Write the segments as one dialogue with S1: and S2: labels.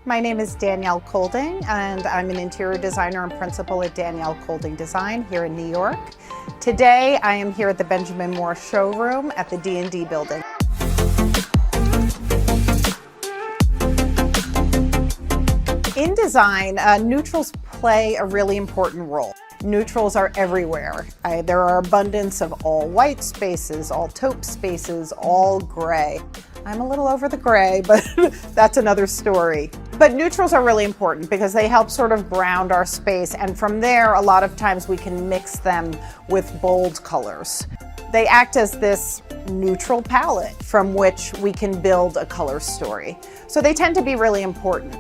S1: My name is Danielle Colding, and I'm an interior designer and principal at Danielle Colding Design here in New York. Today, I am here at the Benjamin Moore showroom at the D&D building. In design, neutrals play a really important role. Neutrals are everywhere. There are abundance of all white spaces, all taupe spaces, all gray. I'm a little over the gray, but that's another story. But neutrals are really important because they help sort of ground our space, and from there, a lot of times we can mix them with bold colors. They act as this neutral palette from which we can build a color story. So they tend to be really important.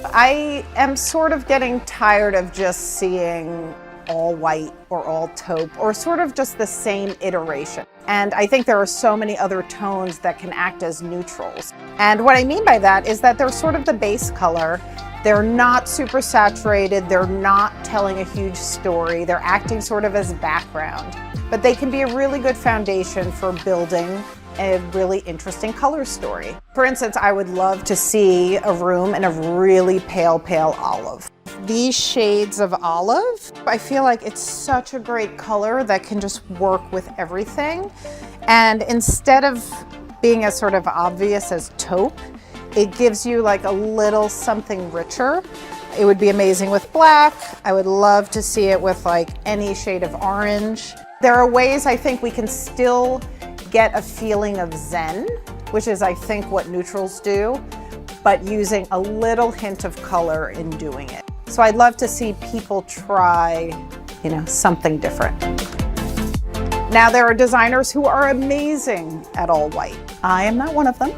S1: I am sort of getting tired of just seeing all white or all taupe or sort of just the same iteration. And I think there are so many other tones that can act as neutrals. And what I mean by that is that they're sort of the base color. They're not super saturated. They're not telling a huge story. They're acting sort of as background. But they can be a really good foundation for building a really interesting color story. For instance, I would love to see a room in a really pale olive. These shades of olive, I feel like it's such a great color that can just work with everything. And instead of being as sort of obvious as taupe, it gives you like a little something richer. It would be amazing with black. I would love to see it with like any shade of orange. There are ways I think we can still get a feeling of zen, which is I think what neutrals do, but using a little hint of color in doing it. So I'd love to see people try, something different. Now there are designers who are amazing at all white. I am not one of them,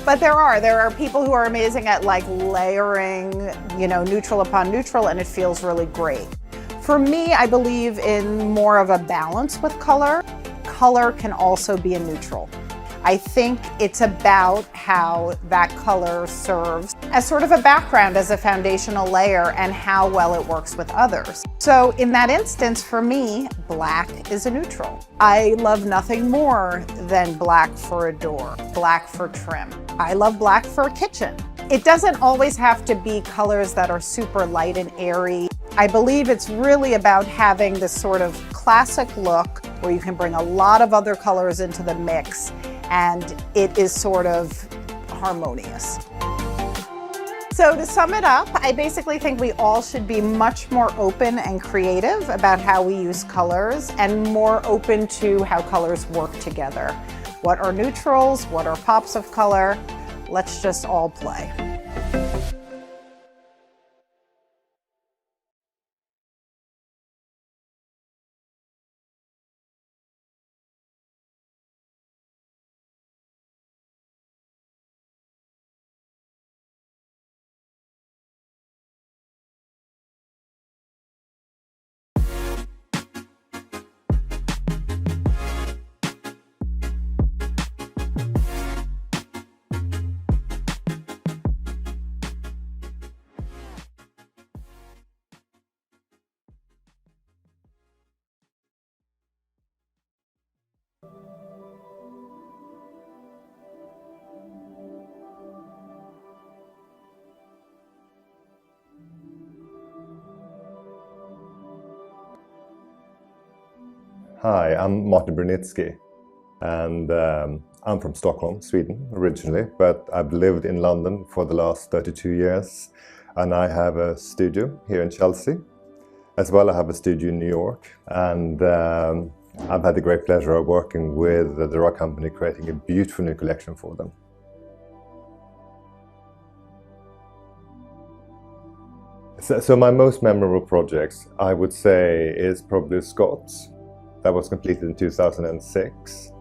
S1: but there are people who are amazing at like layering, neutral upon neutral, and it feels really great. For me, I believe in more of a balance with color. Color can also be a neutral. I think it's about how that color serves as sort of a background, as a foundational layer, and how well it works with others. So in that instance, for me, black is a neutral. I love nothing more than black for a door, black for trim. I love black for a kitchen. It doesn't always have to be colors that are super light and airy. I believe it's really about having this sort of classic look where you can bring a lot of other colors into the mix, and it is sort of harmonious. So to sum it up, I basically think we all should be much more open and creative about how we use colors, and more open to how colors work together. What are neutrals? What are pops of color? Let's just all play.
S2: Hi, I'm Mark Brudnizki, and I'm from Stockholm, Sweden originally, but I've lived in London for the last 32 years, and I have a studio here in Chelsea. As well, I have a studio in New York, and I've had the great pleasure of working with the rug company, creating a beautiful new collection for them. So my most memorable projects, I would say, is probably Scott's. That was completed in 2006.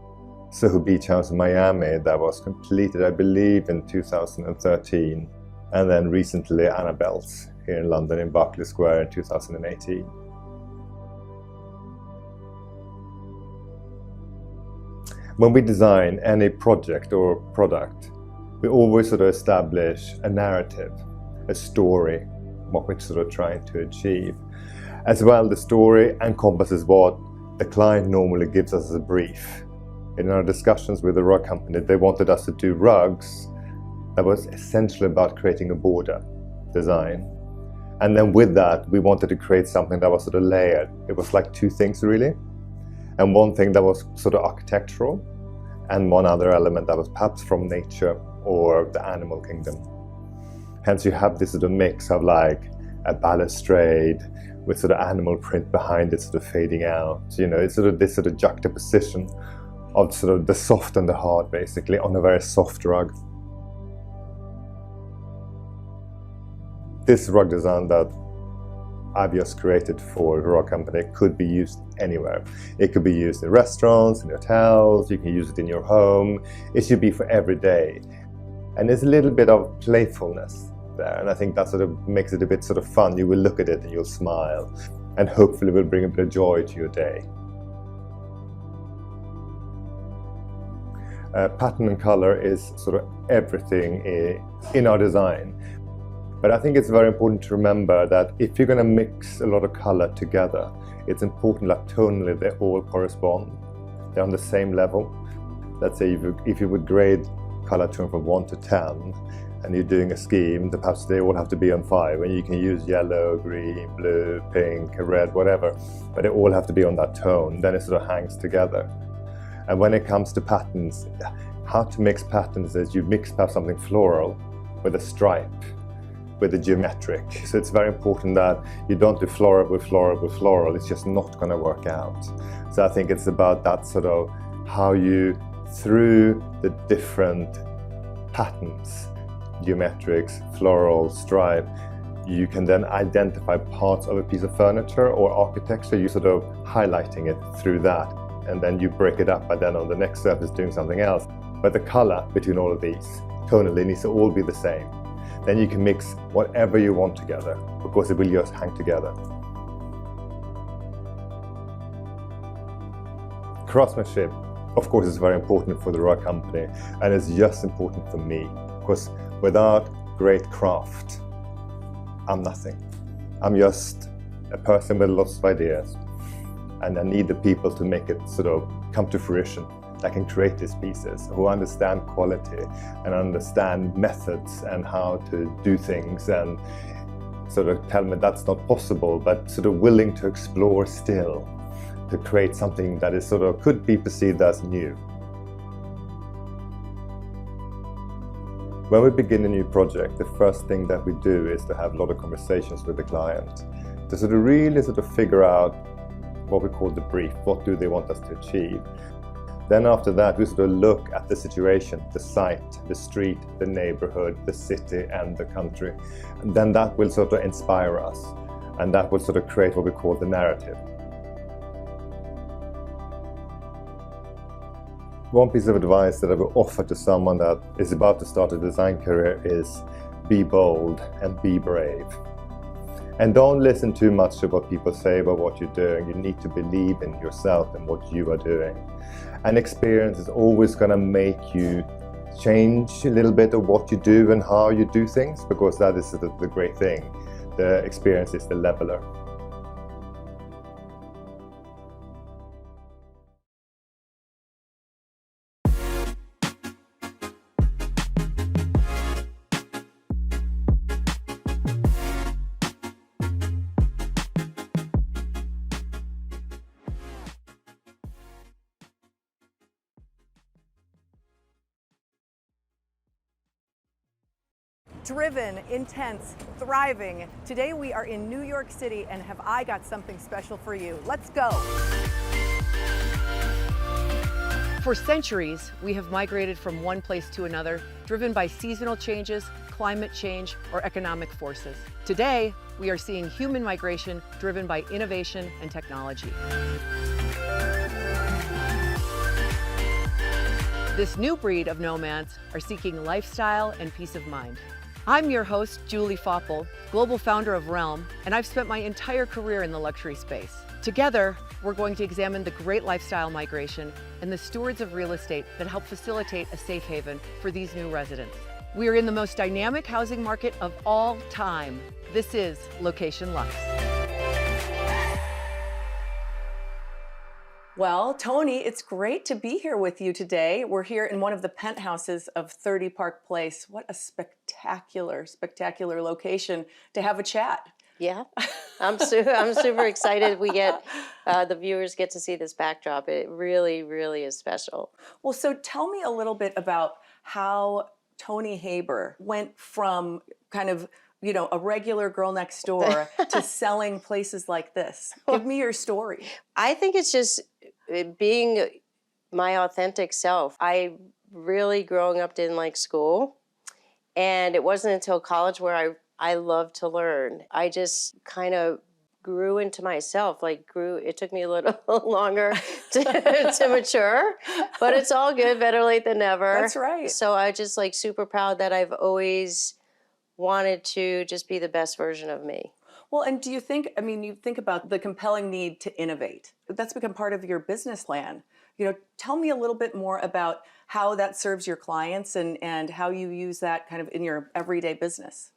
S2: Soho Beach House in Miami, that was completed, I believe, in 2013. And then recently Annabelle's here in London in Berkeley Square in 2018. When we design any project or product, we always sort of establish a narrative, a story, what we're sort of trying to achieve. As well, the story encompasses what the client normally gives us as a brief. In our discussions with the rug company, they wanted us to do rugs that was essentially about creating a border design. And then with that, we wanted to create something that was sort of layered. It was like two things really. And one thing that was sort of architectural, and one other element that was perhaps from nature or the animal kingdom. Hence you have this sort of mix of like a balustrade with sort of animal print behind it sort of fading out. You know, it's sort of this sort of juxtaposition of sort of the soft and the hard basically on a very soft rug. This rug design that I've just created for the rug company could be used anywhere. It could be used in restaurants, in hotels, you can use it in your home. It should be for every day. And there's a little bit of playfulness there, and I think that sort of makes it a bit sort of fun. You will look at it and you'll smile, and hopefully will bring a bit of joy to your day. Pattern and color is sort of everything in our design. But I think it's very important to remember that if you're going to mix a lot of color together, it's important that tonally they all correspond. They're on the same level. Let's say if you would grade color tone from 1 to 10, and you're doing a scheme, perhaps they all have to be on 5, and you can use yellow, green, blue, pink, red, whatever, but they all have to be on that tone. Then it sort of hangs together. And when it comes to patterns, how to mix patterns is you mix perhaps something floral with a stripe, with a geometric. So it's very important that you don't do floral with floral with floral. It's just not going to work out. So I think it's about that sort of how you, through the different patterns, geometrics, floral, stripe, you can then identify parts of a piece of furniture or architecture. You sort of highlighting it through that, and then you break it up by then on the next surface doing something else. But the color between all of these tonally needs to all be the same. Then you can mix whatever you want together, because it will just hang together. Craftsmanship, of course, is very important for the rug company, and it's just important for me, because without great craft, I'm nothing. I'm just a person with lots of ideas, and I need the people to make it sort of come to fruition. That can create these pieces, who understand quality and understand methods and how to do things, and sort of tell me that's not possible, but sort of willing to explore still, to create something that is sort of could be perceived as new. When we begin a new project, the first thing that we do is to have a lot of conversations with the client, to sort of really sort of figure out what we call the brief. What do they want us to achieve? Then after that, we sort of look at the situation, the site, the street, the neighborhood, the city and the country. And then that will sort of inspire us, and that will sort of create what we call the narrative. One piece of advice that I would offer to someone that is about to start a design career is be bold and be brave. And don't listen too much to what people say about what you're doing. You need to believe in yourself and what you are doing. And experience is always going to make you change a little bit of what you do and how you do things, because that is the great thing. The experience is the leveler.
S3: Driven, intense, thriving. Today we are in New York City, and have I got something special for you. Let's go. For centuries, we have migrated from one place to another, driven by seasonal changes, climate change, or economic forces. Today, we are seeing human migration driven by innovation and technology. This new breed of nomads are seeking lifestyle and peace of mind. I'm your host, Julie Foppel, global founder of Realm, and I've spent my entire career in the luxury space. Together, we're going to examine the great lifestyle migration and the stewards of real estate that help facilitate a safe haven for these new residents. We are in the most dynamic housing market of all time. This is Location Luxe. Well, Tony, it's great to be here with you today. We're here in one of the penthouses of 30 Park Place. What a spectacular, spectacular location to have a chat.
S4: Yeah, I'm super excited. We get the viewers get to see this backdrop. It really, really is special.
S3: Well, so tell me a little bit about how Tony Haber went from kind of, you know, a regular girl next door to selling places like this. Give me your story.
S4: I think it's just being my authentic self. I really, growing up, didn't like school. And it wasn't until college where I love to learn. I just kind of grew into myself, it took me a little longer to mature, but it's all good, better late than never.
S3: That's right.
S4: So I just super proud that I've always wanted to just be the best version of me.
S3: Well, and do you think, I mean, you think about the compelling need to innovate. That's become part of your business plan. You know, tell me a little bit more about how that serves your clients and how you use that kind of in your everyday business.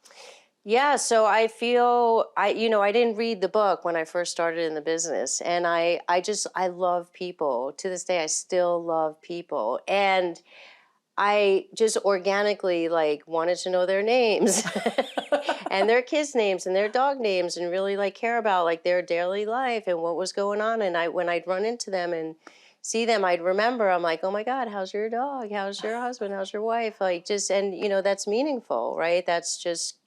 S4: Yeah, so I feel, I didn't read the book when I first started in the business, and I love people. To this day, I still love people. And I just organically wanted to know their names and their kids' names and their dog names and really care about their daily life and what was going on. And when I'd run into them and see them, I'd remember, I'm like, oh my God, how's your dog? How's your husband? How's your wife? That's meaningful, right? That's just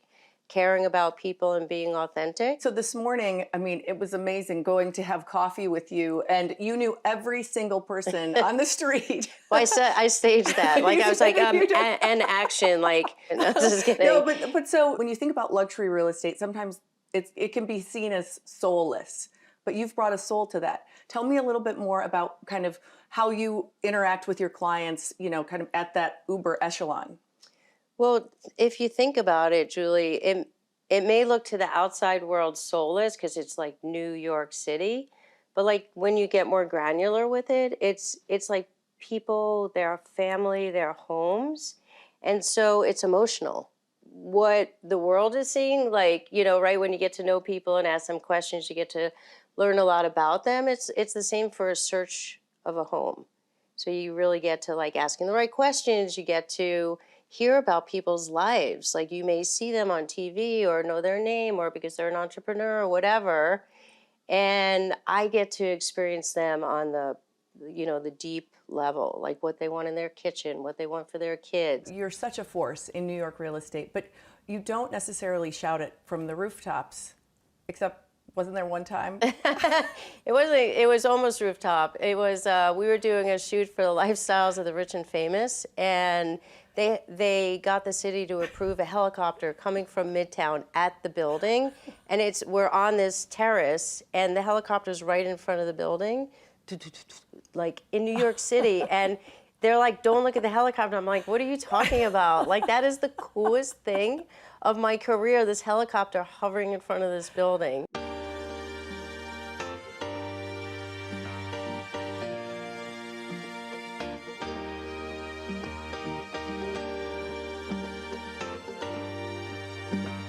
S4: caring about people and being authentic.
S3: So this morning, I mean, it was amazing going to have coffee with you, and you knew every single person on the street.
S4: Well, I staged that. I was like, and action, no, just kidding.
S3: No, but so when you think about luxury real estate, sometimes it can be seen as soulless, but you've brought a soul to that. Tell me a little bit more about kind of how you interact with your clients, you know, kind of at that uber echelon.
S4: Well, if you think about it, Julie, it may look to the outside world soulless because it's like New York City, but when you get more granular with it, it's like people, their family, their homes, and so it's emotional. What the world is seeing, right when you get to know people and ask them questions, you get to learn a lot about them. It's the same for a search of a home. So you really get to asking the right questions. You get to hear about people's lives. You may see them on TV or know their name or because they're an entrepreneur or whatever. And I get to experience them on the deep level, what they want in their kitchen, what they want for their kids.
S3: You're such a force in New York real estate, but you don't necessarily shout it from the rooftops, except wasn't there one time?
S4: It was almost rooftop. It was, we were doing a shoot for the Lifestyles of the Rich and Famous, and they got the city to approve a helicopter coming from Midtown at the building, and we're on this terrace, and the helicopter's right in front of the building, in New York City, and they're like, don't look at the helicopter. I'm like, what are you talking about? That is the coolest thing of my career, this helicopter hovering in front of this building.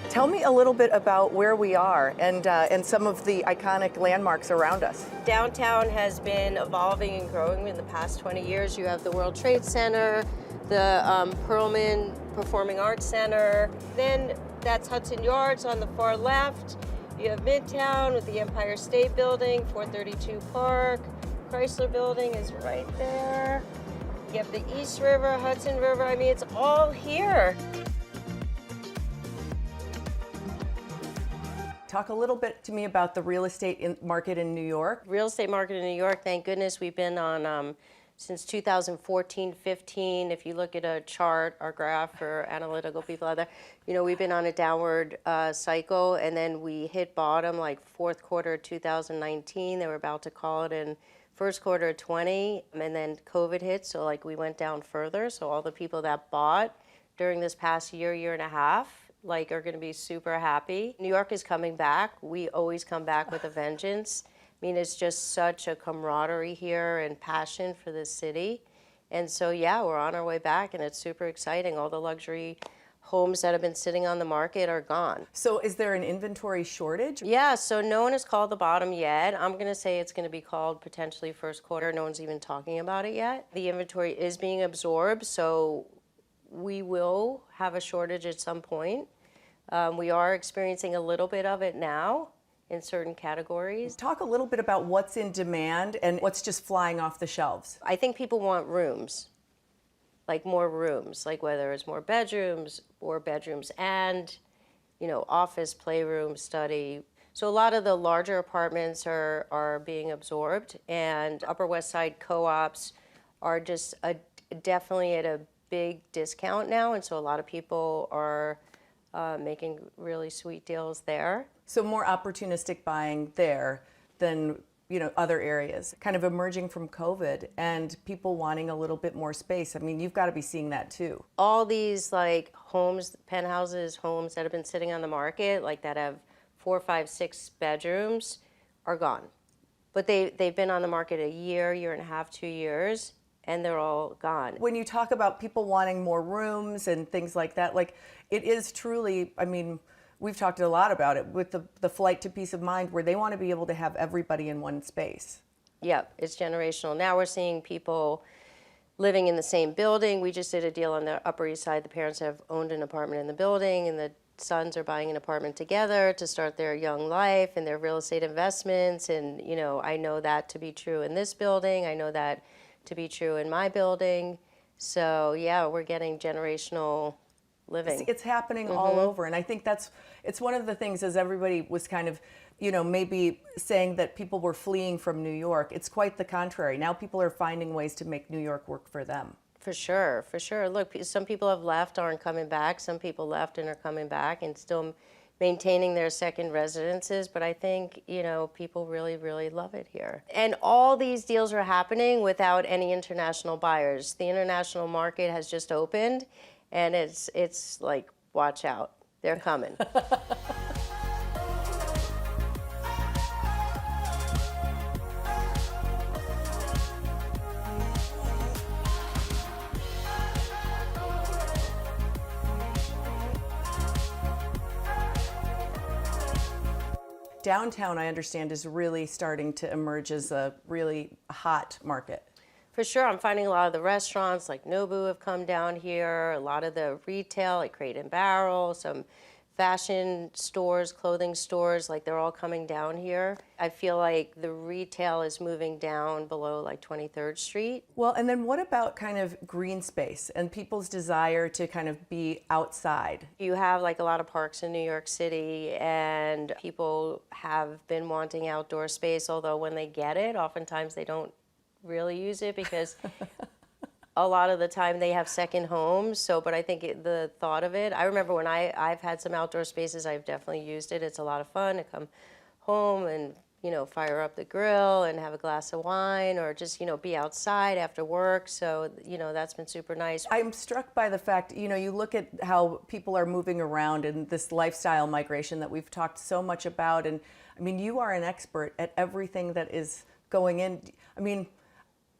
S3: Tell me a little bit about where we are and some of the iconic landmarks around us.
S4: Downtown has been evolving and growing in the past 20 years. You have the World Trade Center, the Perlman Performing Arts Center. Then that's Hudson Yards on the far left. You have Midtown with the Empire State Building, 432 Park. Chrysler Building is right there. You have the East River, Hudson River. I mean, it's all here.
S3: Talk a little bit to me about the real estate market in New York.
S4: Real estate market in New York, thank goodness we've been on since 2014-15. If you look at a chart, our graph for analytical people out there, we've been on a downward cycle, and then we hit bottom fourth quarter of 2019. They were about to call it in first quarter of 20, and then COVID hit, so we went down further. So all the people that bought during this past year and a half, are going to be super happy. New York is coming back. We always come back with a vengeance. I mean, it's just such a camaraderie here and passion for this city. And so, yeah, we're on our way back, and it's super exciting. All the luxury homes that have been sitting on the market are gone.
S5: So is there an inventory shortage?
S4: Yeah, so no one has called the bottom yet. I'm going to say it's going to be called potentially first quarter. No one's even talking about it yet. The inventory is being absorbed, so we will have a shortage at some point. We are experiencing a little bit of it now in certain categories.
S5: Talk a little bit about what's in demand and what's just flying off the shelves.
S4: I think people want rooms, like more rooms, like whether it's more bedrooms or bedrooms and, office, playroom, study. So a lot of the larger apartments are being absorbed, and Upper West Side co-ops are just definitely at a big discount now, and so a lot of people are making really sweet deals there.
S5: So more opportunistic buying there than other areas, kind of emerging from COVID and people wanting a little bit more space. I mean, you've got to be seeing that too.
S4: All these like homes, penthouses, homes that have been sitting on the market, like that have 4, 5, 6 bedrooms, are gone. But they've been on the market a year and a half, 2 years, and they're all gone.
S5: When you talk about people wanting more rooms and things like that, like it is truly, I mean, we've talked a lot about it with the flight to peace of mind, where they want to be able to have everybody in one space.
S4: Yep, it's generational. Now we're seeing people living in the same building. We just did a deal on the Upper East Side. The parents have owned an apartment in the building, and the sons are buying an apartment together to start their young life and their real estate investments. And, I know that to be true in this building. I know that to be true in my building. So, yeah, we're getting generational living.
S5: It's happening all over, and I think it's one of the things, as everybody was kind of, maybe saying that people were fleeing from New York. It's quite the contrary. Now people are finding ways to make New York work for them.
S4: For sure, for sure. Look, some people have left, aren't coming back. Some people left and are coming back and still maintaining their second residences. But I think, people really, really love it here. And all these deals are happening without any international buyers. The international market has just opened, and it's like, watch out, they're coming.
S5: Downtown, I understand, is really starting to emerge as a really hot market.
S4: For sure, I'm finding a lot of the restaurants like Nobu have come down here, a lot of the retail like Crate and Barrel, some fashion stores, clothing stores, like they're all coming down here. I feel like the retail is moving down below like 23rd Street.
S5: Well, and then what about kind of green space and people's desire to kind of be outside?
S4: You have like a lot of parks in New York City, and people have been wanting outdoor space, although when they get it, oftentimes they don't really use it because a lot of the time they have second homes. So, but I think the thought of it, I remember when I've had some outdoor spaces, I've definitely used it. It's a lot of fun to come home and, fire up the grill and have a glass of wine, or just, be outside after work. So, that's been super nice.
S5: I'm struck by the fact, you look at how people are moving around and this lifestyle migration that we've talked so much about. And I mean, you are an expert at everything that is going in. I mean,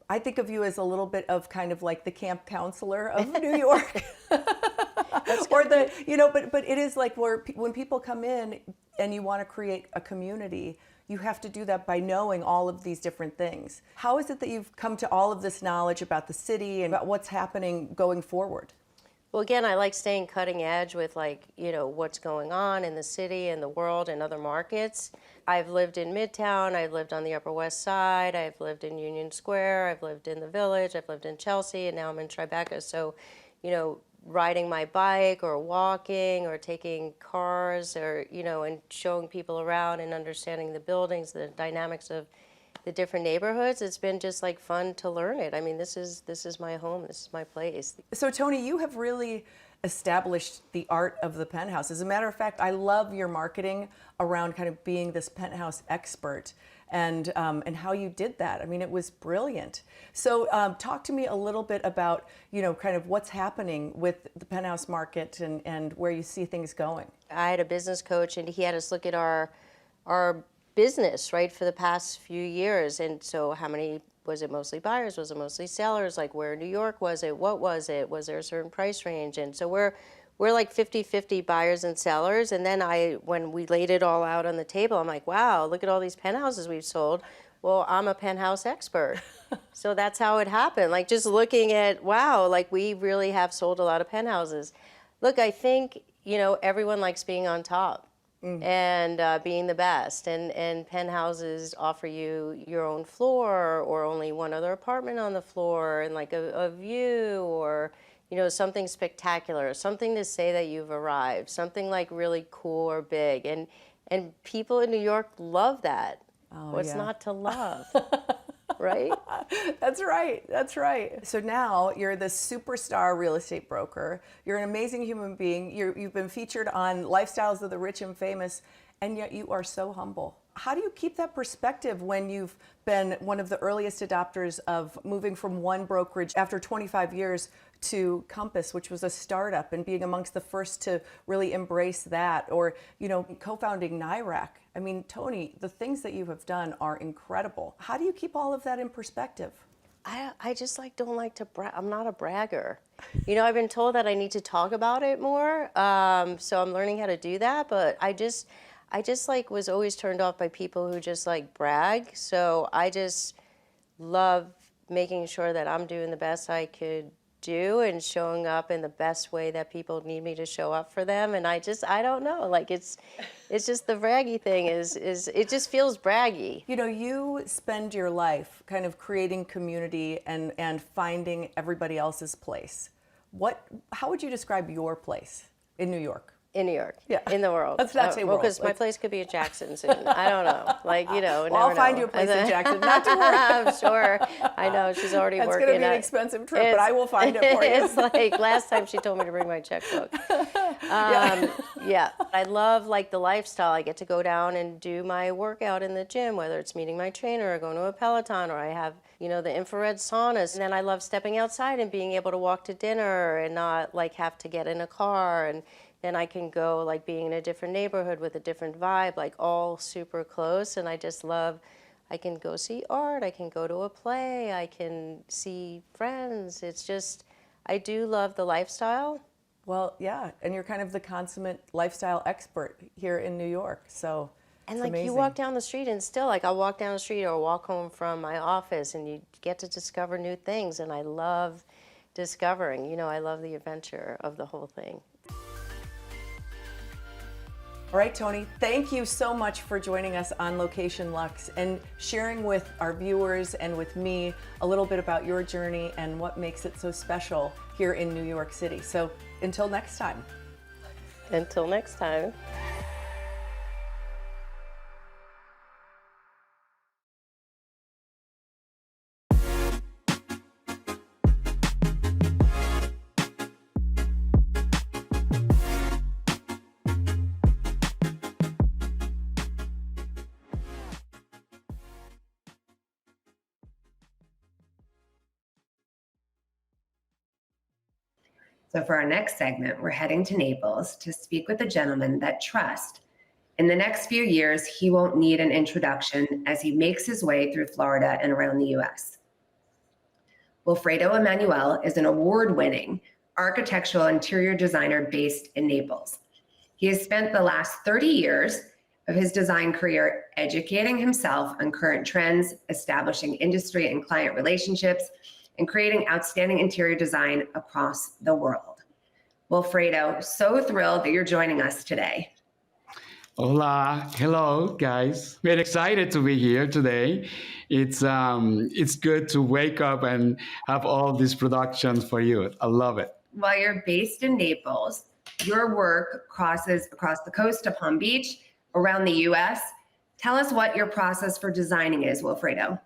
S5: I think of you as a little bit of kind of like the camp counselor of New York. Or but it is like when people come in and you want to create a community, you have to do that by knowing all of these different things. How is it that you've come to all of this knowledge about the city and about what's happening going forward?
S4: Well, again, I like staying cutting edge with what's going on in the city and the world and other markets. I've lived in Midtown, I've lived on the Upper West Side, I've lived in Union Square, I've lived in the Village, I've lived in Chelsea, and now I'm in Tribeca. So, riding my bike or walking or taking cars or, and showing people around and understanding the buildings, the dynamics of the different neighborhoods, it's been just like fun to learn it. I mean, this is my home, this is my place.
S5: So Tony, you have really established the art of the penthouse. As a matter of fact, I love your marketing around kind of being this penthouse expert and how you did that. I mean, it was brilliant. So talk to me a little bit about, kind of what's happening with the penthouse market and where you see things going.
S4: I had a business coach, and he had us look at our business, right, for the past few years. And so how many, was it mostly buyers? Was it mostly sellers? Like, where in New York was it? What was it? Was there a certain price range? And so we're like 50-50 buyers and sellers. And then when we laid it all out on the table, I'm like, wow, look at all these penthouses we've sold. Well, I'm a penthouse expert. So that's how it happened. Like just looking at, wow, like we really have sold a lot of penthouses. Look, I think, everyone likes being on top and being the best. And penthouses offer you your own floor or only one other apartment on the floor and like a view or, something spectacular, something to say that you've arrived, something like really cool or big. And people in New York love that.
S5: Oh,
S4: What's
S5: yeah.
S4: not to love? Right?
S5: That's right. That's right. So now you're the superstar real estate broker. You're an amazing human being. You've been featured on Lifestyles of the Rich and Famous, and yet you are so humble. How do you keep that perspective when you've been one of the earliest adopters of moving from one brokerage after 25 years to Compass, which was a startup, and being amongst the first to really embrace that, or, co-founding NIRAC? I mean, Tony, the things that you have done are incredible. How do you keep all of that in perspective?
S4: I just don't like to brag. I'm not a bragger. I've been told that I need to talk about it more. So I'm learning how to do that. But I just was always turned off by people who just brag. So I just love making sure that I'm doing the best I could do and showing up in the best way that people need me to show up for them. And I don't know, it's just the braggy thing is it just feels braggy.
S5: You spend your life kind of creating community and finding everybody else's place. How would you describe your place in New York?
S4: In New York,
S5: yeah,
S4: in the world.
S5: Let's not say world.
S4: Because my place could be in Jackson soon. I don't know.
S5: Well, I'll find you a place in Jackson. Not to worry.
S4: I'm sure. I know she's already working.
S5: It's going to be an expensive trip, but I will find it for you.
S4: It's like last time she told me to bring my checkbook. Yeah. I love the lifestyle. I get to go down and do my workout in the gym, whether it's meeting my trainer or going to a Peloton, or I have the infrared saunas. And then I love stepping outside and being able to walk to dinner and not have to get in a car. And then I can go being in a different neighborhood with a different vibe, all super close. And I just love, I can go see art, I can go to a play, I can see friends. It's just, I do love the lifestyle.
S5: Well, yeah, and you're kind of the consummate lifestyle expert here in New York, so
S4: and
S5: it's amazing.
S4: You walk down the street and still I'll walk down the street or walk home from my office and you get to discover new things, and I love discovering, I love the adventure of the whole thing.
S5: All right, Tony, thank you so much for joining us on Location Luxe and sharing with our viewers and with me a little bit about your journey and what makes it so special here in New York City. So until next time.
S4: Until next time.
S6: So for our next segment, we're heading to Naples to speak with a gentleman that trust. In the next few years, he won't need an introduction as he makes his way through Florida and around the US. WiIlfredo Emanuel is an award-winning architectural interior designer based in Naples. He has spent the last 30 years of his design career educating himself on current trends, establishing industry and client relationships, and creating outstanding interior design across the world. WiIlfredo, so thrilled that you're joining us today.
S7: Hola, hello guys. We're excited to be here today. It's good to wake up and have all these productions for you. I love it.
S6: While you're based in Naples, your work crosses across the coast to Palm Beach, around the US. Tell us what your process for designing is, WiIlfredo.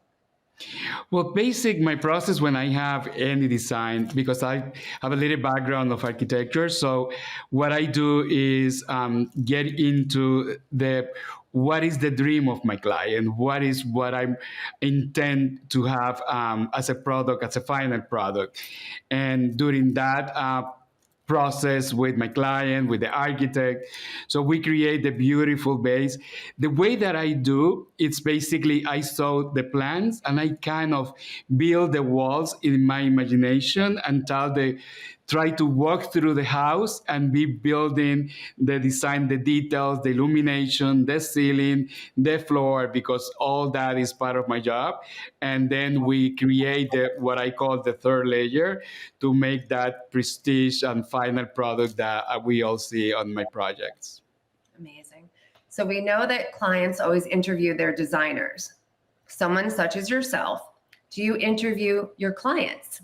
S7: Well, my process when I have any design, because I have a little background of architecture. So what I do is get into what is the dream of my client? What is what I intend to have as a product, as a final product? And during that process with my client, with the architect. So we create the beautiful base. The way that I do, it's basically I saw the plans and I kind of build the walls in my imagination and tell try to walk through the house and be building the design, the details, the illumination, the ceiling, the floor, because all that is part of my job. And then we create what I call the third layer to make that prestige and final product that we all see on my projects.
S6: Amazing. So we know that clients always interview their designers. Someone such as yourself, do you interview your clients?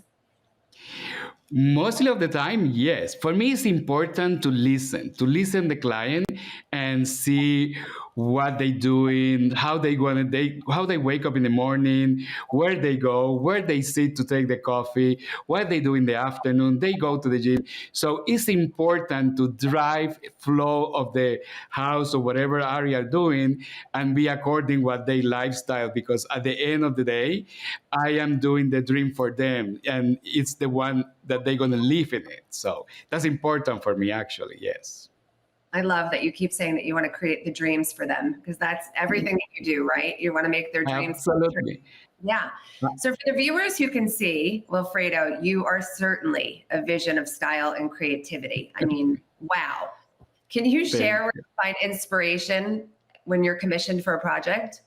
S7: Mostly of the time, yes. For me, it's important to listen the client and see what they doing, how they wake up in the morning, where they go, where they sit to take the coffee, what they do in the afternoon. They go to the gym. So it's important to drive flow of the house or whatever area you're doing and be according what their lifestyle, because at the end of the day, I am doing the dream for them and it's the one that they're going to live in it. So that's important for me, actually. Yes.
S6: I love that you keep saying that you want to create the dreams for them, because that's everything that you do, right? You want to make their dreams come true.
S7: Absolutely.
S6: Yeah. So for the viewers who can see, WiIlfredo, you are certainly a vision of style and creativity. I mean, wow. Can you share where you find inspiration when you're commissioned for a project?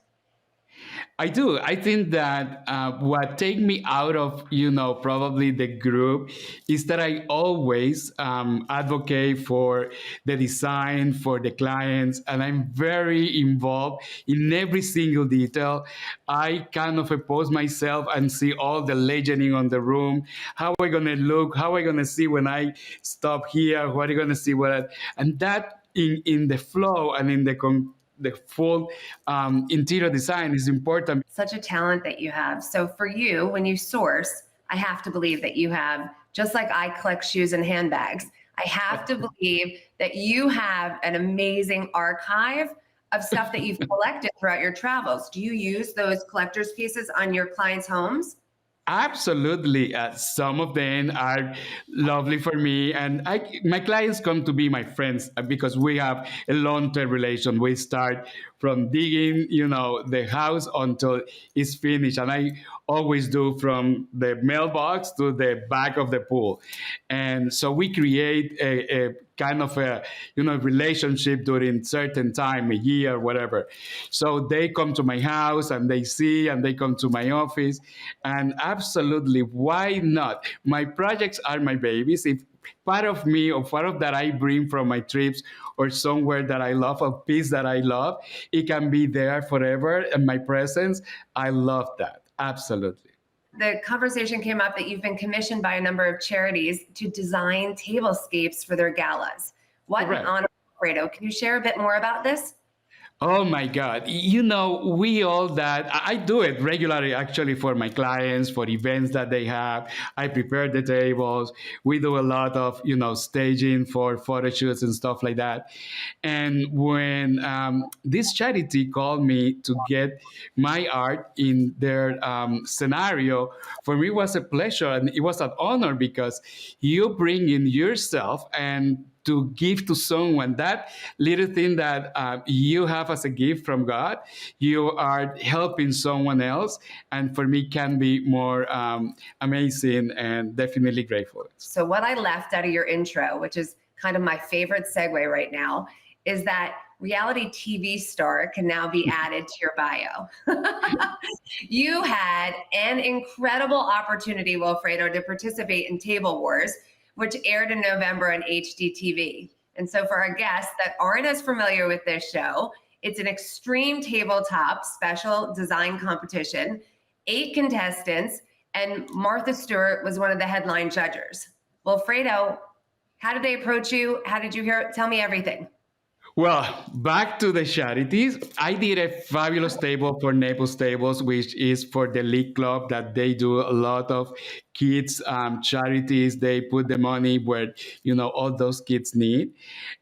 S7: I do. I think that what take me out of, probably the group is that I always advocate for the design, for the clients, and I'm very involved in every single detail. I kind of oppose myself and see all the legending on the room. How are we going to look? How are we going to see when I stop here? What are you going to see? And that in the flow and in the full interior design is important.
S6: Such a talent that you have. So for you, when you source, I have to believe that you have, just like I collect shoes and handbags, I have to believe that you have an amazing archive of stuff that you've collected throughout your travels. Do you use those collector's pieces on your clients' homes?
S7: Absolutely. Some of them are lovely for me. And my clients come to be my friends because we have a long-term relation. We start from digging, the house until it's finished. And I always do from the mailbox to the back of the pool. And so we create a kind of a relationship during certain time, a year, whatever. So they come to my house and they see, and they come to my office, and absolutely, why not? My projects are my babies. If part of me or part of that I bring from my trips or somewhere that I love, a piece that I love, it can be there forever. And my presence, I love that. Absolutely.
S6: The conversation came up that you've been commissioned by a number of charities to design tablescapes for their galas. What an honor, Fredo. Can you share a bit more about this?
S7: Oh my God. We all that, I do it regularly actually for my clients, for events that they have. I prepare the tables. We do a lot of, staging for photo shoots and stuff like that. And when this charity called me to get my art in their scenario, for me it was a pleasure and it was an honor, because you bring in yourself and to give to someone that little thing that you have as a gift from God, you are helping someone else. And for me, can be more amazing and definitely grateful.
S6: So what I left out of your intro, which is kind of my favorite segue right now, is that reality TV star can now be added to your bio. You had an incredible opportunity, WiIlfredo, to participate in Table Wars, which aired in November on HDTV. And so for our guests that aren't as familiar with this show, it's an extreme tabletop special design competition, 8 contestants, and Martha Stewart was one of the headline judges. WiIlfredo, how did they approach you? How did you hear it? Tell me everything.
S7: Well, back to the charities. I did a fabulous table for Naples Tables, which is for the League Club, that they do a lot of kids charities. They put the money where, all those kids need.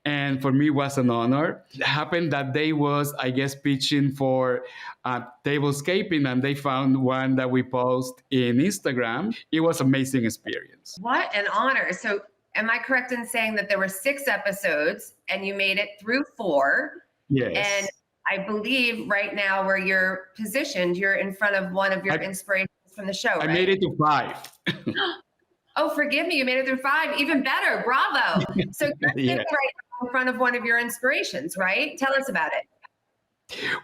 S7: And for me, it was an honor. It happened that they was, I guess, pitching for tablescaping, and they found one that we post in Instagram. It was an amazing experience.
S6: What an honor. So am I correct in saying that there were 6 episodes and you made it through 4?
S7: Yes.
S6: And I believe right now where you're positioned, you're in front of one of your inspirations from the show, right?
S7: I made it to 5.
S6: Oh, forgive me, you made it through 5. Even better, bravo. So you're
S7: Yeah.
S6: sitting right now in front of one of your inspirations, right? Tell us about it.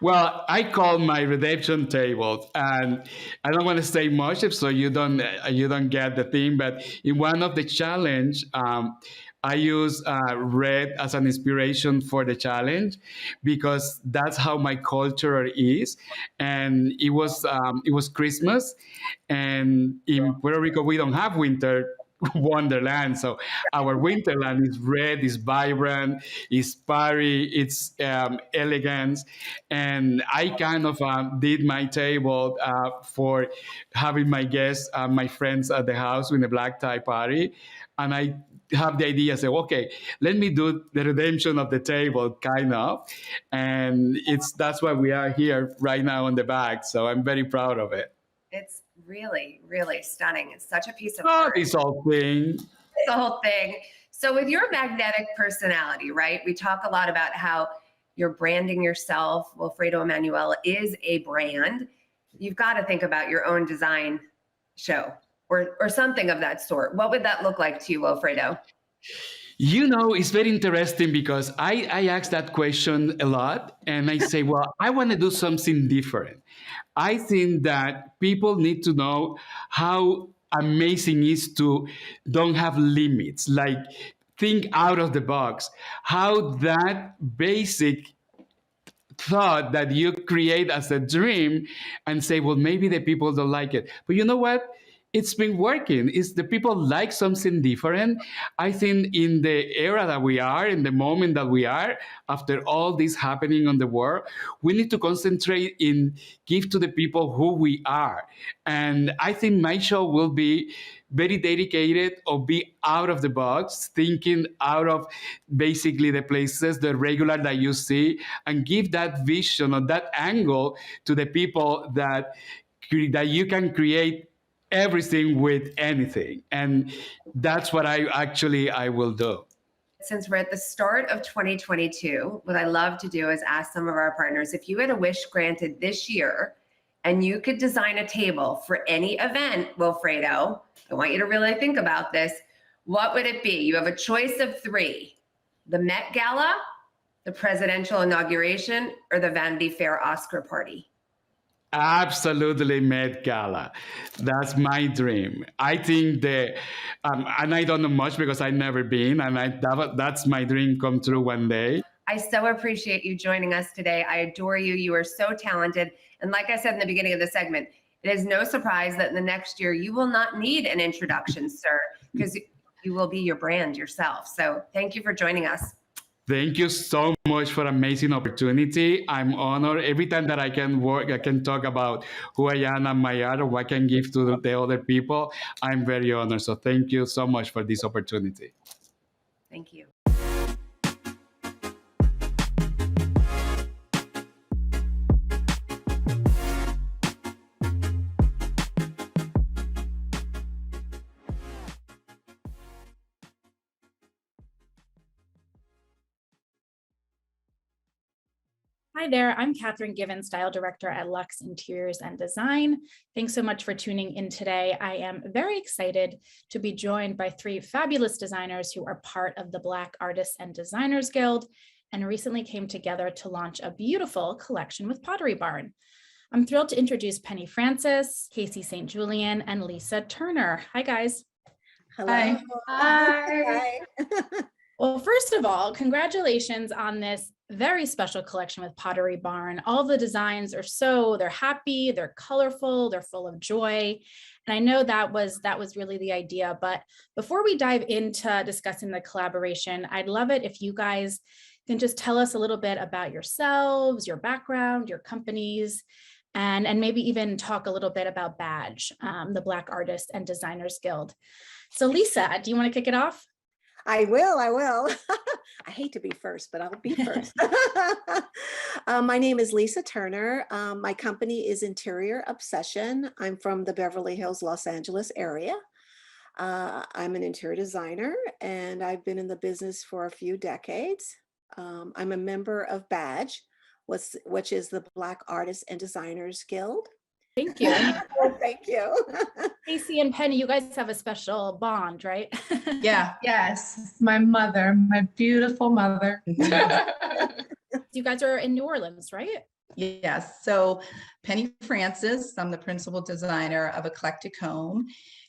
S7: Well, I call my redemption table, and I don't want to say much if so you don't get the thing. But in one of the challenge, I use red as an inspiration for the challenge because that's how my culture is. And it was Christmas, and in Puerto Rico we don't have winter wonderland. So our winterland is red, is vibrant, is party, it's elegance. And I kind of did my table for having my guests, my friends at the house in a black tie party. And I have the idea, say, okay, let me do the redemption of the table, kind of. And that's why we are here right now on the back. So I'm very proud of it.
S6: It's really, really stunning. It's such a piece of
S7: Oh,
S6: art.
S7: this whole thing.
S6: It's the whole thing. So with your magnetic personality, right? We talk a lot about how you're branding yourself. WiIlfredo Emanuel is a brand. You've got to think about your own design show or something of that sort. What would that look like to you, WiIlfredo?
S7: You know, it's very interesting because I ask that question a lot and I say, well, I want to do something different. I think that people need to know how amazing it is to don't have limits, like think out of the box, how that basic thought that you create as a dream and say, well, maybe the people don't like it. But you know what? It's been working. It's the people like something different. I think in the era that we are, in the moment that we are, after all this happening on the world, we need to concentrate in give to the people who we are. And I think my show will be very dedicated or be out of the box, thinking out of basically the places, the regular that you see, and give that vision or that angle to the people that you can create everything with anything. And that's what I will do.
S6: Since we're at the start of 2022, what I love to do is ask some of our partners, if you had a wish granted this year and you could design a table for any event, WiIlfredo, I want you to really think about this. What would it be? You have a choice of 3: the Met Gala, the presidential inauguration, or the Vanity Fair Oscar party.
S7: Absolutely, Met Gala. That's my dream. I think and I don't know much because I've never been, and that's my dream come true one day.
S6: I so appreciate you joining us today. I adore you. You are so talented. And like I said in the beginning of the segment, it is no surprise that in the next year, you will not need an introduction, sir, because you will be your brand yourself. So thank you for joining us.
S7: Thank you so much for amazing opportunity. I'm honored every time that I can work, I can talk about who I am and my art, or what I can give to the other people. I'm very honored. So thank you so much for this opportunity.
S6: Thank you.
S8: Hi there, I'm Catherine Given, Style Director at Luxe Interiors and Design. Thanks so much for tuning in today. I am very excited to be joined by 3 fabulous designers who are part of the Black Artists and Designers Guild and recently came together to launch a beautiful collection with Pottery Barn. I'm thrilled to introduce Penny Francis, Casey St. Julian, and Lisa Turner. Hi, guys.
S1: Hello.
S8: Hi.
S1: Hi.
S8: Well, first of all, congratulations on this very special collection with Pottery Barn. All the designs are they're happy, they're colorful, they're full of joy. And I know that was really the idea. But before we dive into discussing the collaboration, I'd love it if you guys can just tell us a little bit about yourselves, your background, your companies, and maybe even talk a little bit about Badge, the Black Artists and Designers Guild. So Lisa, do you want to kick it off?
S9: I will. I hate to be first, but I'll be first. My name is Lisa Turner. My company is Interior Obsession. I'm from the Beverly Hills, Los Angeles area. I'm an interior designer and I've been in the business for a few decades. I'm a member of Badge, which is the Black Artists and Designers Guild.
S8: Thank you.
S9: Thank you.
S8: Casey and Penny, you guys have a special bond, right?
S5: Yeah.
S10: Yes, my mother, my beautiful mother.
S8: You guys are in New Orleans, right?
S11: Yes. So Penny Francis, I'm the principal designer of Eclectic Home,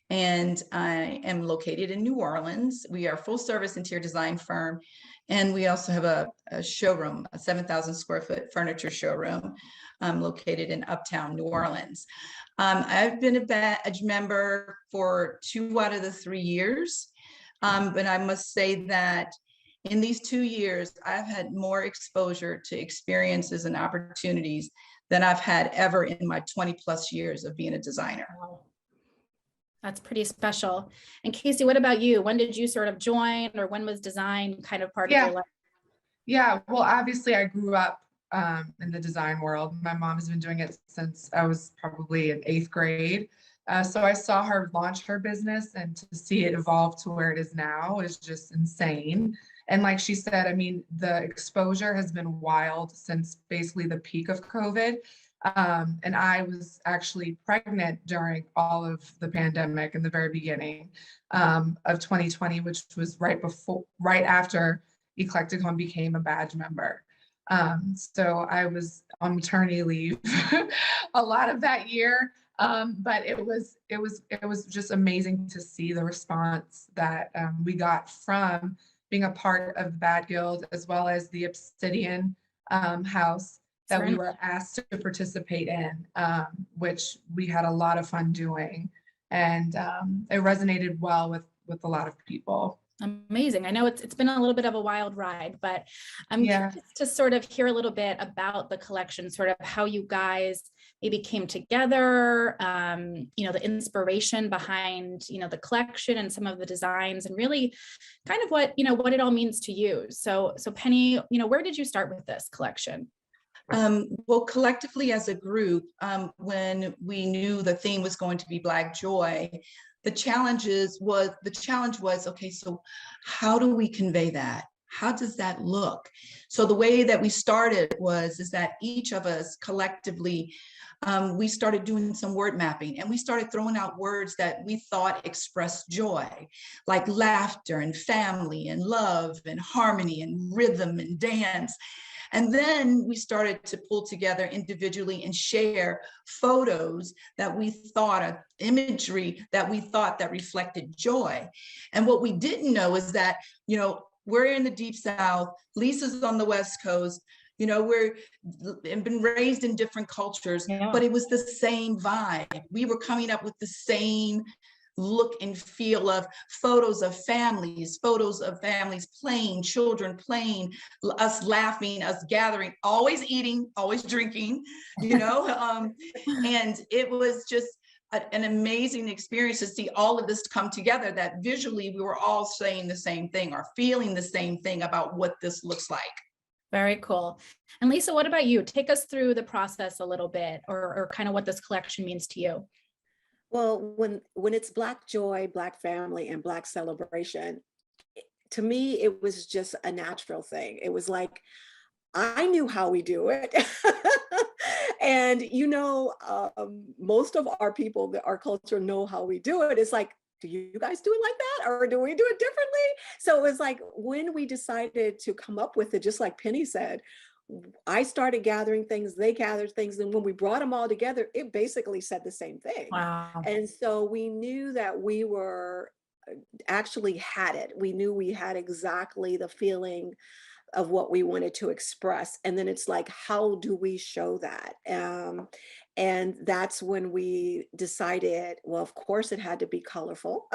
S11: and I am located in New Orleans. We are a full service interior design firm, and we also have a showroom, a 7,000 square foot furniture showroom located in Uptown New Orleans. I've been a badge member for 2 out of the 3 years, but I must say that in these 2 years, I've had more exposure to experiences and opportunities than I've had ever in my 20 plus years of being a designer.
S8: Wow. That's pretty special. And Casey, what about you? When did you sort of join, or when was design kind of part of your life?
S10: Yeah, well, obviously I grew up in the design world. My mom has been doing it since I was probably in 8th grade. So I saw her launch her business, and to see it evolve to where it is now is just insane. And like she said, I mean, the exposure has been wild since basically the peak of COVID. And I was actually pregnant during all of the pandemic in the very beginning of 2020, which was right after Eclectic Home became a badge member. So I was on maternity leave a lot of that year. But it was just amazing to see the response that we got from being a part of the Bad Guild, as well as the Obsidian house that we were asked to participate in, which we had a lot of fun doing, and it resonated well with a lot of people.
S8: Amazing. I know it's been a little bit of a wild ride, but I'm curious to sort of hear a little bit about the collection, sort of how you guys maybe came together, the inspiration behind, the collection and some of the designs, and really kind of what it all means to you. So Penny, where did you start with this collection?
S11: Well, collectively as a group, when we knew the theme was going to be Black Joy, the challenge was, okay, so how do we convey that? How does that look? So the way that we started is that each of us collectively, we started doing some word mapping, and we started throwing out words that we thought expressed joy, like laughter and family and love and harmony and rhythm and dance. And then we started to pull together individually and share photos that we thought of, imagery that we thought that reflected joy. And what we didn't know is that, we're in the Deep South, Lisa's on the West Coast, we're been raised in different cultures, but it was the same vibe. We were coming up with the same look and feel of photos of families playing, children playing, us laughing, us gathering, always eating, always drinking, and it was just an amazing experience to see all of this come together, that visually we were all saying the same thing or feeling the same thing about what this looks like.
S8: Very cool. And Lisa, what about you? Take us through the process a little bit, or kind of what this collection means to you.
S9: Well, when it's Black joy, Black family, and Black celebration, to me, it was just a natural thing. It was like, I knew how we do it. And, most of our people, our culture know how we do it. It's like, do you guys do it like that? Or do we do it differently? So it was like, when we decided to come up with it, just like Penny said, I started gathering things, they gathered things. And when we brought them all together, it basically said the same thing.
S8: Wow.
S9: And so we knew that we were actually had it. We knew we had exactly the feeling of what we wanted to express. And then it's like, how do we show that? And that's when we decided, well, of course it had to be colorful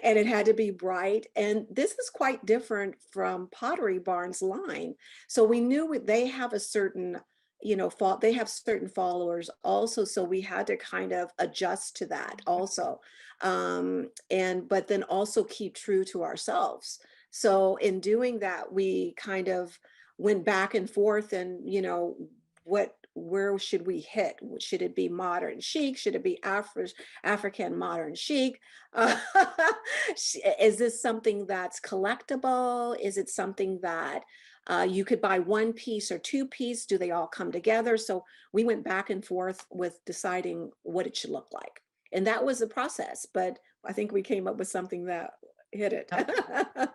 S9: and it had to be bright. And this is quite different from Pottery Barn's line. So we knew they have a certain, they have certain followers also. So we had to kind of adjust to that also. But then also keep true to ourselves. So in doing that, we kind of went back and forth and, where should we hit? Should it be modern chic? Should it be African modern chic? Is this something that's collectible? Is it something that You could buy one piece or two piece. Do they all come together? So we went back and forth with deciding what it should look like. And that was the process, but I think we came up with something that hit it.
S8: I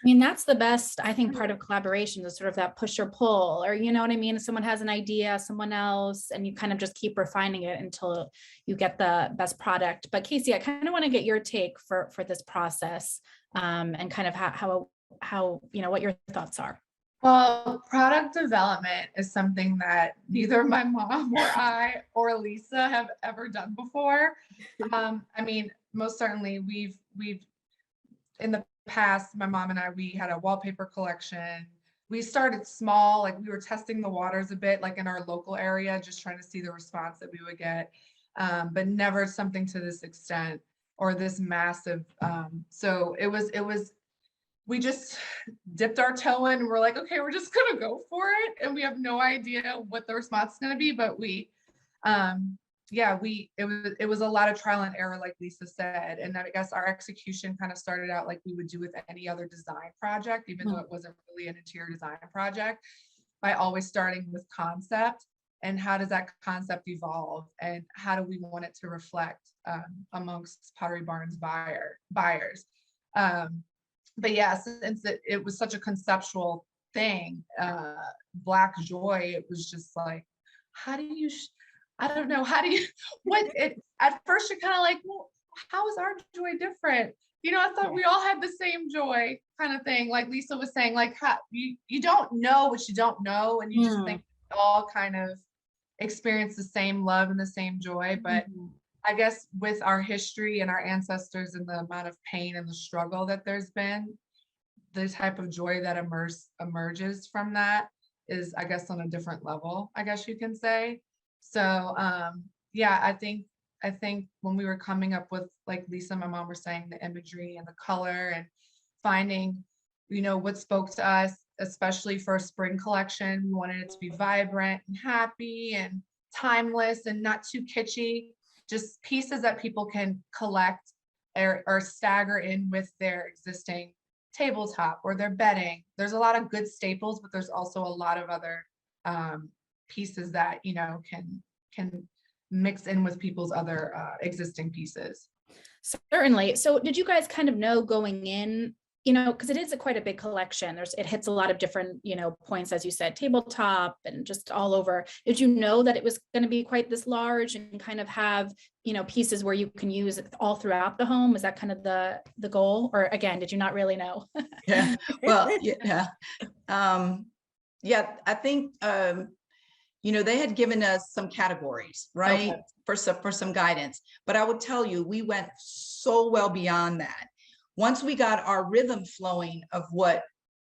S8: mean, that's the best, I think, part of collaboration is sort of that push or pull, or, you know what I mean? Someone has an idea, someone else, and you kind of just keep refining it until you get the best product. But Casey, I kind of want to get your take for this process, and kind of how, you know, what your thoughts are.
S10: Well, product development is something that neither my mom or I or Lisa have ever done before. I mean, most certainly we've in the past, my mom and I, we had a wallpaper collection. We started small, like we were testing the waters a bit, like in our local area, just trying to see the response that we would get, but never something to this extent or this massive. So it was, we just dipped our toe in and we're like, okay, we're just gonna go for it. And we have no idea what the response is gonna be, but we, yeah, it was a lot of trial and error, like Lisa said. And I guess our execution kind of started out like we would do with any other design project, even though it wasn't really an interior design project, by always starting with concept and how does that concept evolve and how do we want it to reflect amongst Pottery Barn's buyers. But yeah, since it was such a conceptual thing, Black Joy, it was just like, how do you, I don't know, how do you, at first you're kind of like, well, how is our joy different? You know, I thought we all had the same joy kind of thing. Like Lisa was saying, like, how, you don't know what you don't know. And you just think we all kind of experience the same love and the same joy. But I guess with our history and our ancestors and the amount of pain and the struggle that there's been, the type of joy that emerges from that is, I guess, on a different level, I guess you can say. So yeah, I think when we were coming up with, like Lisa and my mom were saying, the imagery and the color and finding, you know, what spoke to us, especially for a spring collection, we wanted it to be vibrant and happy and timeless and not too kitschy. Just pieces that people can collect or stagger in with their existing tabletop or their bedding. There's a lot of good staples, but there's also a lot of other pieces that, you know, can mix in with people's other existing pieces.
S8: Certainly. So did you guys kind of know going in, you know, because it is quite a big collection. It hits a lot of different, you know, points, as you said, tabletop and just all over. Did you know that it was going to be quite this large and kind of have, you know, pieces where you can use it all throughout the home? Was that kind of the goal? Or again, did you not really know?
S11: Yeah. Well, yeah. Yeah, I think, you know, they had given us some categories, right? Okay. For some guidance, but I would tell you, we went so well beyond that. Once we got our rhythm flowing of what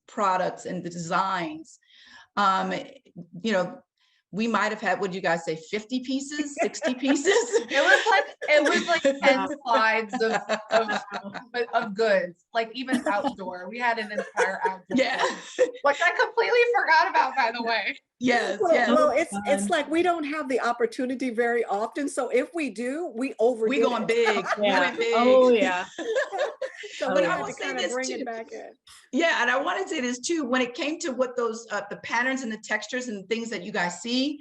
S11: products and the designs, you know, we might have had, what do you guys say, 50 pieces, 60 pieces?
S10: It was like 10 slides of goods, like even outdoor. We had an entire outdoor.
S11: Yeah.
S10: Which I completely forgot about, by the way.
S11: Yes.
S9: Well, it's like we don't have the opportunity very often. So if we do, we overdo
S11: we going big.
S8: Yeah.
S11: We went big.
S8: Oh yeah.
S9: So
S11: but
S9: we
S11: I
S9: had
S11: will
S9: to
S11: say
S9: kind of
S11: this
S9: bring
S11: too.
S9: it back in.
S11: Yeah, and I want to say this too, when it came to what those the patterns and the textures and things that you guys see,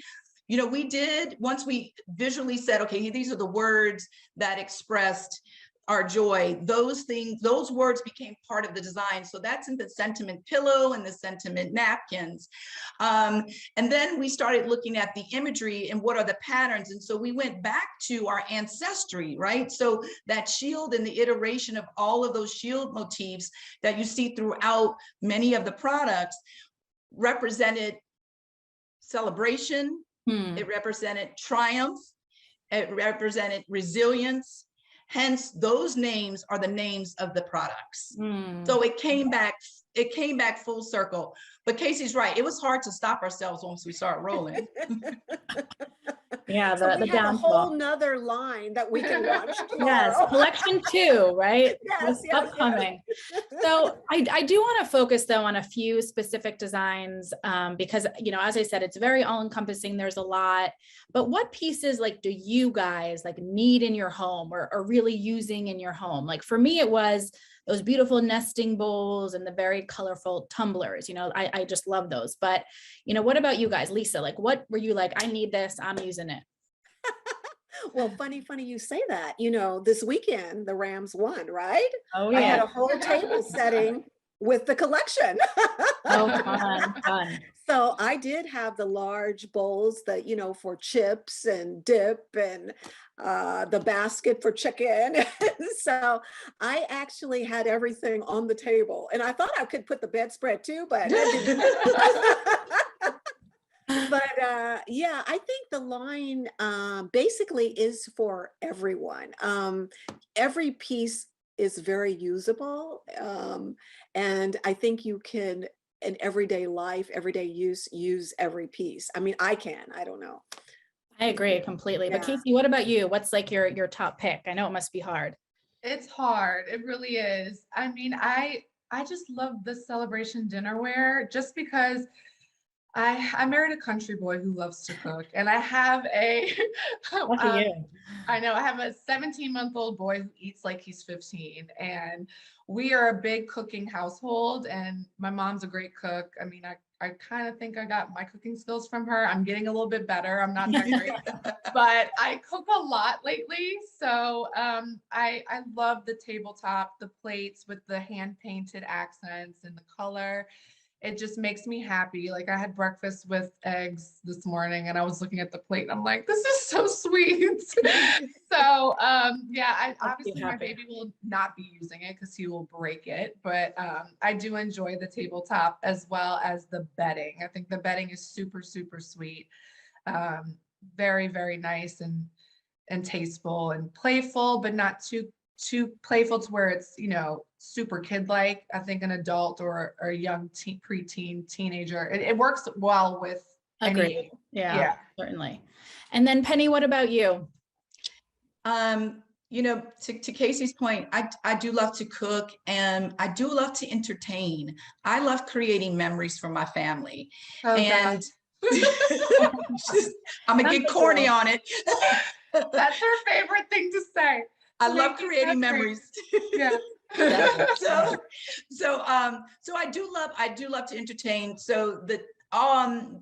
S11: you know, we did, once we visually said, okay, these are the words that expressed our joy, those things, those words became part of the design. So that's in the sentiment pillow and the sentiment napkins. And then we started looking at the imagery and what are the patterns. And so we went back to our ancestry, right? So that shield and the iteration of all of those shield motifs that you see throughout many of the products represented celebration, it represented triumph, it represented resilience. Hence, those names are the names of the products. So it came back full circle. But Casey's right. It was hard to stop ourselves once we started rolling.
S8: Yeah,
S9: So
S8: the
S9: we have a
S8: downfall.
S9: whole nother line that we can launch tomorrow.
S8: Yes, collection 2, right?
S9: Yes,
S8: Upcoming. So I do want to focus though on a few specific designs, because, you know, as I said, it's very all encompassing. There's a lot, but what pieces like do you guys like need in your home or really using in your home? Like for me, it was those beautiful nesting bowls and the very colorful tumblers. You know, I just love those. But, you know, what about you guys? Lisa, like, what were you like, I need this, I'm using it?
S9: Well, funny you say that. You know, this weekend the Rams won, right?
S8: Oh
S9: I had
S8: yeah.
S9: a whole table setting with the collection.
S8: Oh, fun.
S9: So I did have the large bowls that, you know, for chips and dip, and the basket for chicken. So I actually had everything on the table, and I thought I could put the bedspread too, but I didn't. But yeah, I think the line basically is for everyone. Every piece is very usable. And I think you can, in everyday life, everyday use every piece. I mean, I don't know.
S8: I agree completely. But
S9: Yeah.
S8: Casey, what about you? What's like your top pick? I know it must be hard.
S10: It's hard. It really is. I mean, I just love the celebration dinnerware just because I married a country boy who loves to cook, and I have a
S8: Lucky you.
S10: I know I have a 17-month-old boy who eats like he's 15, and we are a big cooking household, and my mom's a great cook. I mean, I kind of think I got my cooking skills from her. I'm getting a little bit better. I'm not that great, but I cook a lot lately. So I love the tabletop, the plates with the hand painted accents and the color. It just makes me happy. Like, I had breakfast with eggs this morning, and I was looking at the plate and I'm like, this is so sweet. So yeah, obviously my baby will not be using it because he will break it, but I do enjoy the tabletop as well as the bedding. I think the bedding is super, super sweet. Very, very nice and tasteful and playful, but not too playful to where it's, you know, super kid-like. I think an adult or a young preteen, teenager, it works well with
S8: Agreed.
S10: any.
S8: Yeah, certainly. And then Penny, what about you?
S11: You know, to Casey's point, I do love to cook, and I do love to entertain. I love creating memories for my family.
S10: Oh,
S11: and I'm gonna get corny on it.
S10: That's her favorite thing to say.
S11: I love creating memories.
S10: Yeah.
S11: So I do love to entertain. So the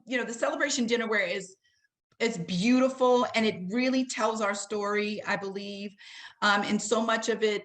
S11: you know, the celebration dinnerware is beautiful, and it really tells our story, I believe. And so much of it,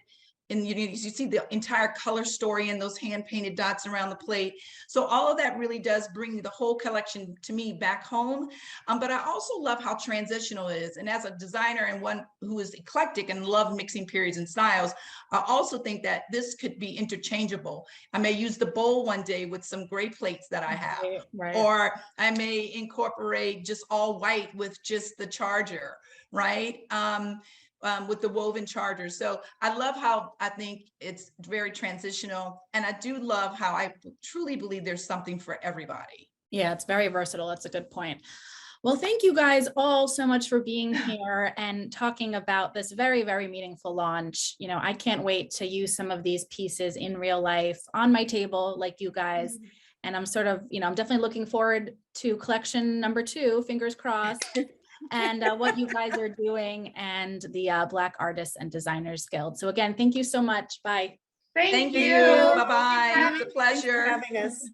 S11: and you see the entire color story and those hand painted dots around the plate. So all of that really does bring the whole collection to me back home. But I also love how transitional it is. And as a designer and one who is eclectic and love mixing periods and styles, I also think that this could be interchangeable. I may use the bowl one day with some gray plates that I have,
S8: Right.
S11: or I may incorporate just all white with just the charger, right? With the woven chargers. So I love how I think it's very transitional. And I do love how I truly believe there's something for everybody.
S8: Yeah, it's very versatile. That's a good point. Well, thank you guys all so much for being here and talking about this very, very meaningful launch. You know, I can't wait to use some of these pieces in real life on my table like you guys. And I'm sort of, you know, I'm definitely looking forward to collection number 2, fingers crossed. And what you guys are doing, and the Black Artists and Designers Guild. So again, thank you so much. Bye.
S10: Thank you.
S11: Bye-bye. It's a pleasure.
S9: Thanks for having us.